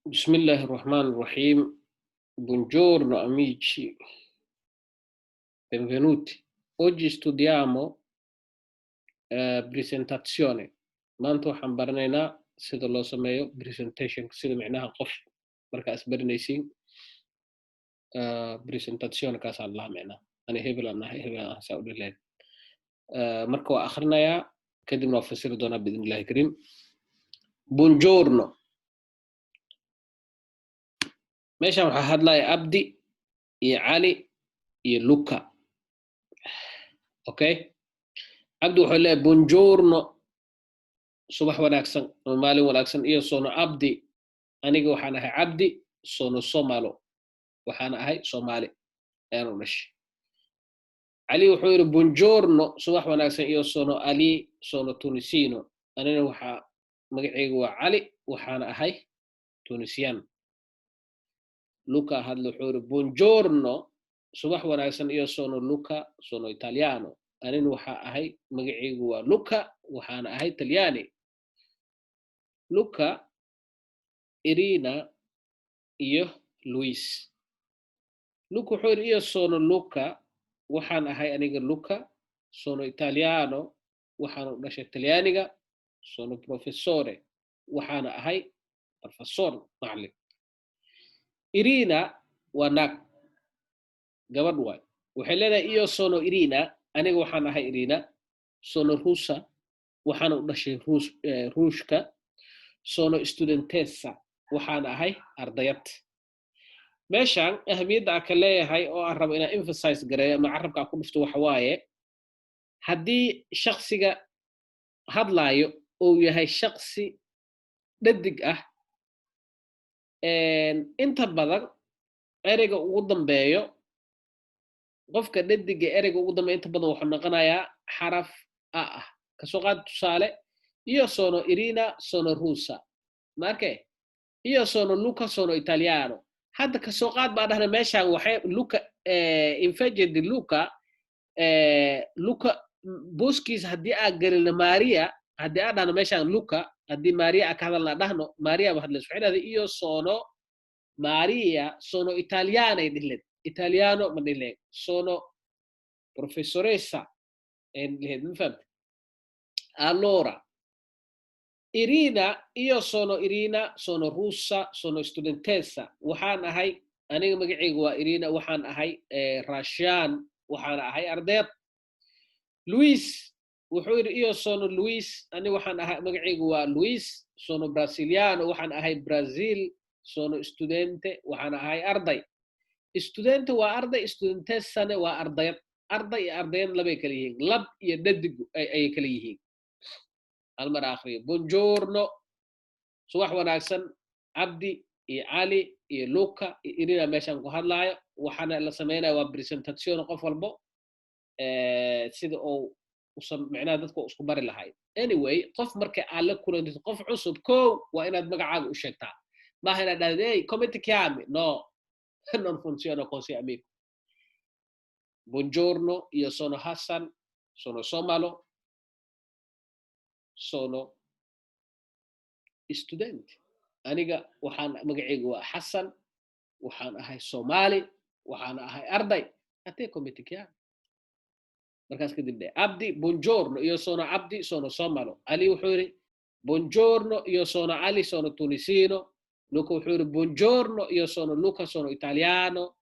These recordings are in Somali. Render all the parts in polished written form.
بسم الله الرحمن الرحيم. Buongiorno amici, benvenuti. Oggi studiamo presentazione. maanta waxaan baranaynaa sida loo sameeyo presentation sida micnaha qof markaa isbaranaysiin presentation kaasaa lahaa micnaha ani hebel aan ahay hebel aan saa u dhilayn marka waa akhrinayaa kadibna waa fasiri doonaa biidn illahi kariim. Buongiorno, meeshaan waxaa hadlaya Abdi iyo Cali iyo Luca. Okay, Abdi wuxuu leeyahay buongiorno, subax wanaagsan oo maalin wanaagsan, iyo sono Abdi, aniga waxaan ahay Abdi, sono Somalo, waxaan ahay Soomaali ayaan u dhashay. Cali wuxuu yidhi buongiorno, subax wanaagsan, iyo sono Ali, sono Tunisino, anina waxaa magacaygu waa Cali, waxaan ahay Tunisian. Luca hadla wuxuu yidhi buongiorno, subax wanaagsan, iyo sono Luca, sono Italiano, anina waxaa ahay magacaygu waa Luca, waxaan ahay Talyaani. Luca, Irina iyo Luis. Luca wuxuu yidhi iyo sono Luca, waxaan ahay aniga Luca, sono Italiano, waxaan u dhashay Talyaaniga, sono professore, waxaana ahay professor macallin. Irina waa naag, gabadh waay, waxay leedahay iyo sono Irina, aniga waxaan ahay Irina, sono Russa, waxaana u dhashay Ruushka, sono studentessa, waxaan ahay ardayad. meeshaan ahamiyadda aan ka leeyahay oo aan rabo inaan emphasize gareeyo ama carabka ku dhufto waxa waaye haddii shakhsiga hadlaayo uu yahay shakhsi dhadig ah, inta badan ereyga ugu dambeeyo qofka dhadiga ereyga ugu dambeeyo inta badan wuxuu noqonayaa xaraf a ah. kasoo qaad tusaale iyo sono Irina, sono Russa, markee iyo sono Luca, sono Italiano. hadda kasoo qaad baa dhahna meeshaan waxay Luca infeje di Luca Luca booskiisa haddii aan gelino Maria, haddii aan dhahno meeshaan Luca, haddii Maria aan ka hadalna dhahno Maria ba hadlayso waxay dhahday iyo sono Maria, sono Italiana ay dhihled, Italiano ma dhihled, sono professoressa ay dhihled, ma fahamtay? Allora Irina iyo sono Irina, sono Russa, sono studentessa, waxaan ahay aniga magacaygu waa Irina, waxaan ahay Russian, waxaan ahay ardayad. Luis wuxuu yidhi iyo sono Luis, aniga waxaan ahay magacaygu waa Luis, sono Brasiliano, waxaan ahay Brazil, sono studente, waxaan ahay arday. Studente waa arday, studentessane waa ardayad. arday iyo ardayad labay kala yihiin, lab iyo dhadig ayay kala yihiin. المرة آخرية buongiorno, subax wanaagsan, Abdi iyo Cali iyo Luca iyo Irina meeshaan ku hadlaayo, waxaana la sameynaya waa presentation qof walbo sida uu micnaha dadka isku bari lahayd. Anyway, qof marka aad la kulantid qof cusub kow waa inaad magacaaga u sheegtaa, maaha inaad dhahdo hey come ti chiami, no non funziona così amico. Buongiorno, io sono Hassan, sono Somalo, sono student, aniga waxaan magacaygu waa Xasan, waxaan ahay Soomaali, waxaan ahay arday. Hatee comitikiya markaas kadib dhe Abdi buongiorno, io sono Abdi, sono Somalo. Ali wuxuu yidhi buongiorno, io sono Ali, sono Tunisino. Luca wuxuu yidhi buongiorno, io sono Luca, sono Italiano.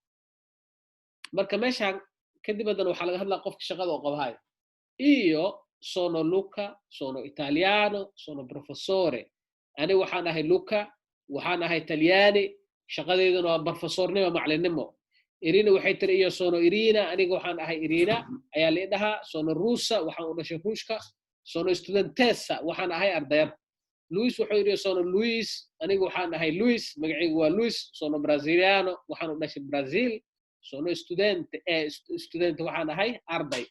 marka meeshaan kadib haddana waxaa laga hadlaa qofka shaqada oo qabahayo. Iyo sono Luca, sono Italiano, sono professore, ani waxaan ahay Luca, waxaan ahay Talyaani, shaqadeyduna waa professornimo, macallinnimo. Irina waxay tiri iyo sono Irina, aniga waxaan ahay Irina ayaa la dhahaa. sono Russa, waxaan u dhashay Ruushka, sono studentessa, waxaan ahay ardayad. Luis wuxuu yidhi sono Luis, aniga waxaan ahay Luis, magacaygu waa Luis, sono Brasiliano, waxaan u dhashay Brazil, sono studente, waxaan ahay arday.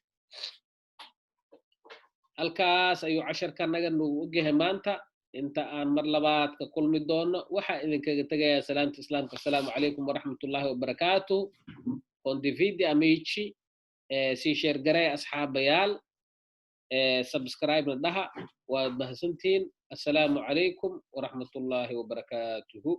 halkaas ayuu casharkanaga nagu ogyahay maanta. inta aan mar labaad ka kulmi doono waxaa idinkaga tegayaa salaanta islaamka, assalaamu calaykum waraxmatullaahi wabarakaatuh. Condividi amici, sii share garee asxaabayaal, subscribe na dhaha, waad mahadsantihiin. assalaamu calaykum waraxmatullaahi wabarakaatuhu.